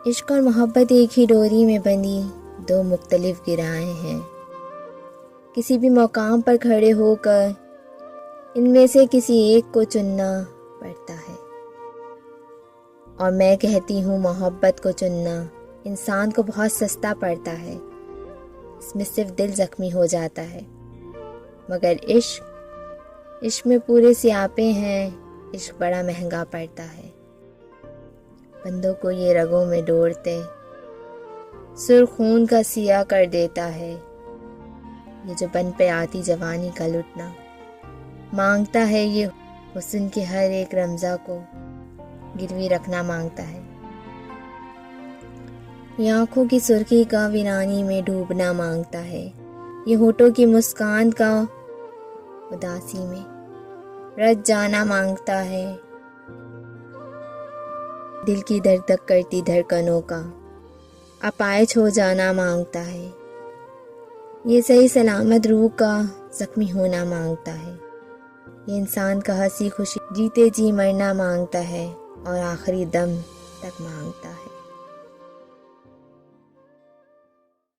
इश्क और मोहब्बत एक ही डोरी में बंधी दो मुख्तलिफ गिराएं हैं। किसी भी मकाम पर खड़े होकर इनमें से किसी एक को चुनना पड़ता है। और मैं कहती हूँ मोहब्बत को चुनना इंसान को बहुत सस्ता पड़ता है। इसमें सिर्फ दिल ज़ख्मी हो जाता है। मगर इश्क में पूरे सियापे हैं। इश्क बड़ा महंगा पड़ता है। बंदों को ये रगों में डोरते सुर्ख खून का सिया कर देता है। ये जो बन पे आती जवानी का लुटना मांगता है, ये हुस्न के हर एक रमज़ा को गिरवी रखना मांगता है। ये आँखों की सुर्खी का वीरानी में डूबना मांगता है। ये होठों की मुस्कान का उदासी में रच जाना मांगता है। दिल की धक धक करती धड़कनों का अपाहिज हो जाना मांगता है। ये सही सलामत रूह का जख्मी होना मांगता है। ये इंसान का हंसी खुशी जीते जी मरना मांगता है और आखिरी दम तक मांगता है।